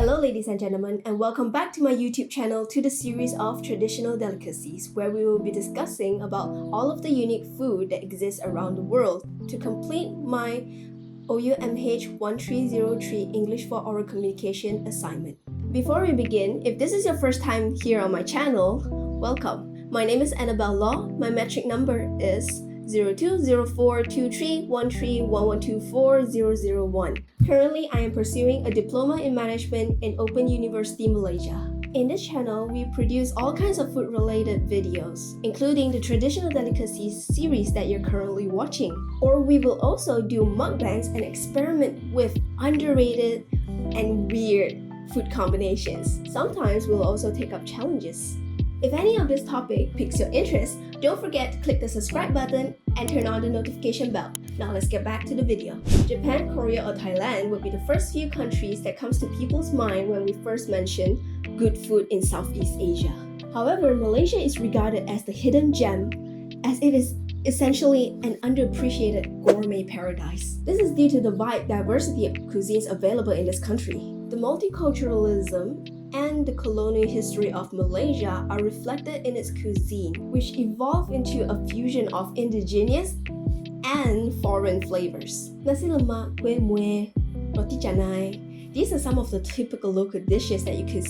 Hello ladies and gentlemen, and welcome back to my YouTube channel to the series of traditional delicacies where we will be discussing about all of the unique food that exists around the world to complete my OUMH1303 English for Oral Communication assignment. Before we begin, if this is your first time here on my channel, welcome. My name is Annabelle Law. My metric number is 0204231311240001. Currently, I am pursuing a diploma in management in Open University Malaysia. In this channel, we produce all kinds of food-related videos, including the traditional delicacies series that you're currently watching. Or we will also do mukbangs and experiment with underrated and weird food combinations. Sometimes we'll also take up challenges. If any of this topic piques your interest, don't forget to click the subscribe button and turn on the notification bell. Now let's get back to the video. Japan, Korea, or Thailand would be the first few countries that comes to people's mind when we first mention good food in Southeast Asia. However, Malaysia is regarded as the hidden gem as it is essentially an underappreciated gourmet paradise. This is due to the wide diversity of cuisines available in this country. The multiculturalism and the colonial history of Malaysia are reflected in its cuisine, which evolved into a fusion of indigenous and foreign flavors. Nasi lemak, kueh mueh, roti canai. These are some of the typical local dishes that you can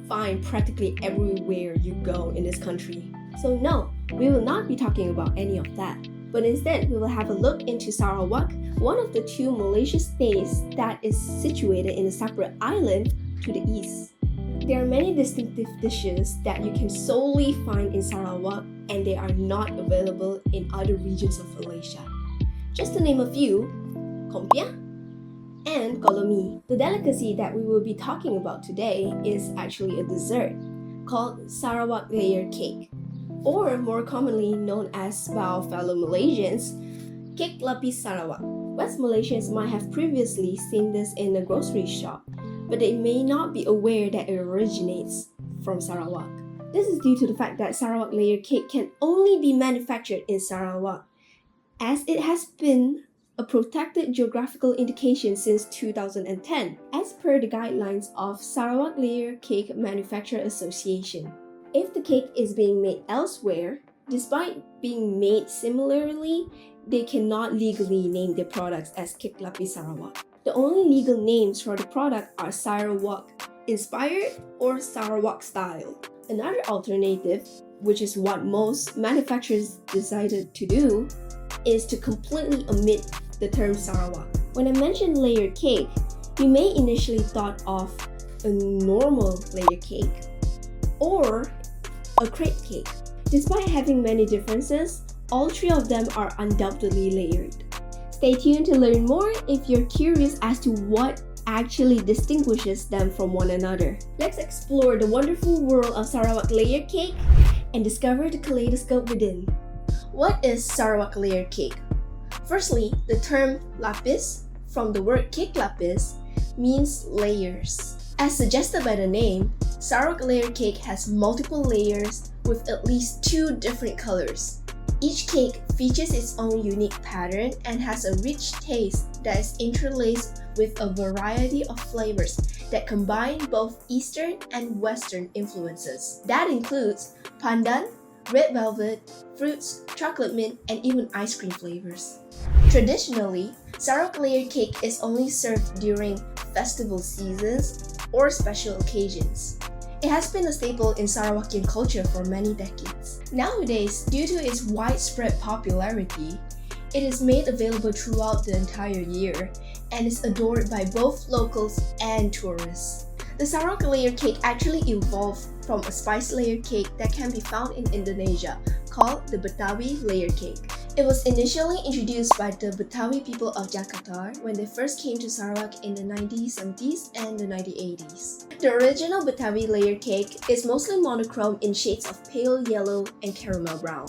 find practically everywhere you go in this country. So no, we will not be talking about any of that. But instead, we will have a look into Sarawak, one of the two Malaysian states that is situated in a separate island to the east. There are many distinctive dishes that you can solely find in Sarawak and they are not available in other regions of Malaysia. Just to name a few, kompia and kolomi. The delicacy that we will be talking about today is actually a dessert called Sarawak layer cake, or more commonly known as by our fellow Malaysians, cake lapis Sarawak. West Malaysians might have previously seen this in a grocery shop, but they may not be aware that it originates from Sarawak. This is due to the fact that Sarawak layer cake can only be manufactured in Sarawak, as it has been a protected geographical indication since 2010, as per the guidelines of Sarawak Layer Cake Manufacturer Association. If the cake is being made elsewhere, despite being made similarly, they cannot legally name their products as cake lapis Sarawak. The only legal names for the product are Sarawak inspired or Sarawak style. Another alternative, which is what most manufacturers decided to do, is to completely omit the term Sarawak. When I mentioned layer cake, you may initially thought of a normal layer cake or a crepe cake. Despite having many differences, all three of them are undoubtedly layered. Stay tuned to learn more if you're curious as to what actually distinguishes them from one another. Let's explore the wonderful world of Sarawak layer cake and discover the kaleidoscope within. What is Sarawak layer cake? Firstly, the term lapis, from the word cake lapis, means layers. As suggested by the name, Sarawak layer cake has multiple layers with at least 2 different colors. Each cake features its own unique pattern and has a rich taste that is interlaced with a variety of flavors that combine both Eastern and Western influences. That includes pandan, red velvet, fruits, chocolate mint, and even ice cream flavors. Traditionally, Sarawak layer cake is only served during festival seasons or special occasions. It has been a staple in Sarawakian culture for many decades. Nowadays, due to its widespread popularity, it is made available throughout the entire year and is adored by both locals and tourists. The Sarawak layer cake actually evolved from a spice layer cake that can be found in Indonesia called the Betawi layer cake. It was initially introduced by the Betawi people of Jakarta when they first came to Sarawak in the 1970s and the 1980s. The original Betawi layer cake is mostly monochrome in shades of pale yellow and caramel brown.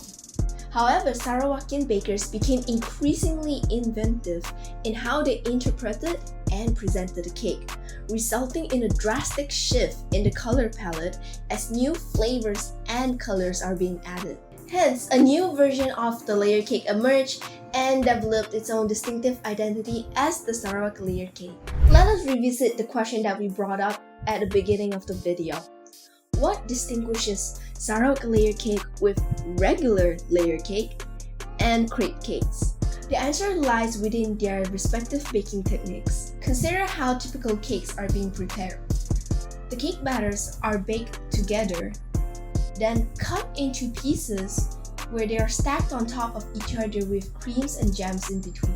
However, Sarawakian bakers became increasingly inventive in how they interpreted and presented the cake, resulting in a drastic shift in the color palette as new flavors and colors are being added. Hence, a new version of the layer cake emerged and developed its own distinctive identity as the Sarawak layer cake. Let us let's revisit the question that we brought up at the beginning of the video. What distinguishes Sarawak layer cake with regular layer cake and crepe cakes? The answer lies within their respective baking techniques. Consider how typical cakes are being prepared. The cake batters are baked together, then cut into pieces where they are stacked on top of each other with creams and jams in between.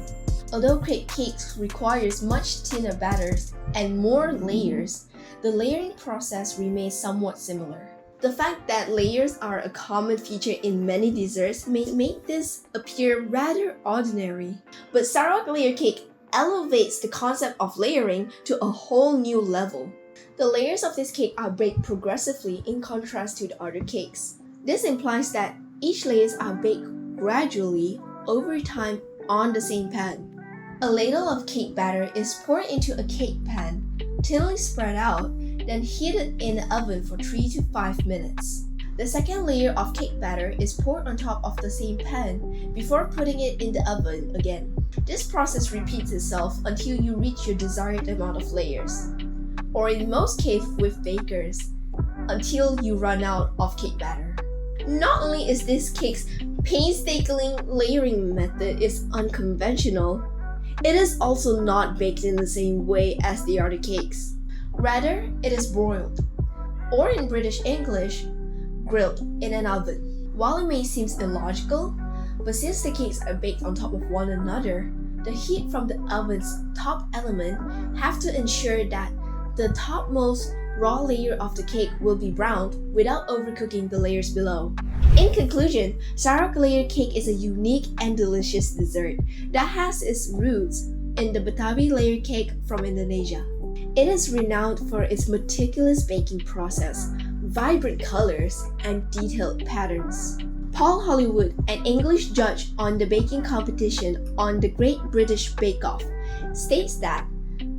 Although crepe cakes requires much thinner batters and more layers, the layering process remains somewhat similar. The fact that layers are a common feature in many desserts may make this appear rather ordinary, but Sarawak layer cake elevates the concept of layering to a whole new level. The layers of this cake are baked progressively in contrast to the other cakes. This implies that each layers are baked gradually over time on the same pan. A ladle of cake batter is poured into a cake pan, thinly spread out, then heated in the oven for 3 to 5 minutes. The second layer of cake batter is poured on top of the same pan before putting it in the oven again. This process repeats itself until you reach your desired amount of layers, or in most cases with bakers, until you run out of cake batter. Not only is this cake's painstaking layering method is unconventional, it is also not baked in the same way as the other cakes. Rather, it is broiled, or in British English, grilled in an oven. While it may seem illogical, but since the cakes are baked on top of one another, the heat from the oven's top element have to ensure that the topmost raw layer of the cake will be browned without overcooking the layers below. In conclusion, Sarawak layer cake is a unique and delicious dessert that has its roots in the Betawi layer cake from Indonesia. It is renowned for its meticulous baking process, vibrant colors, and detailed patterns. Paul Hollywood, an English judge on the baking competition on the Great British Bake Off, states that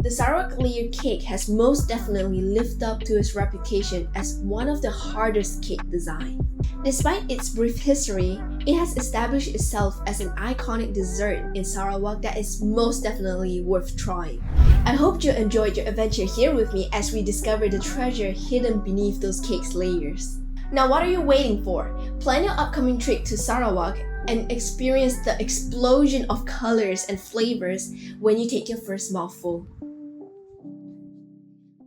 the Sarawak layer cake has most definitely lived up to its reputation as one of the hardest cake designs. Despite its brief history, it has established itself as an iconic dessert in Sarawak that is most definitely worth trying. I hope you enjoyed your adventure here with me as we discover the treasure hidden beneath those cake's layers. Now what are you waiting for? Plan your upcoming trip to Sarawak and experience the explosion of colors and flavors when you take your first mouthful.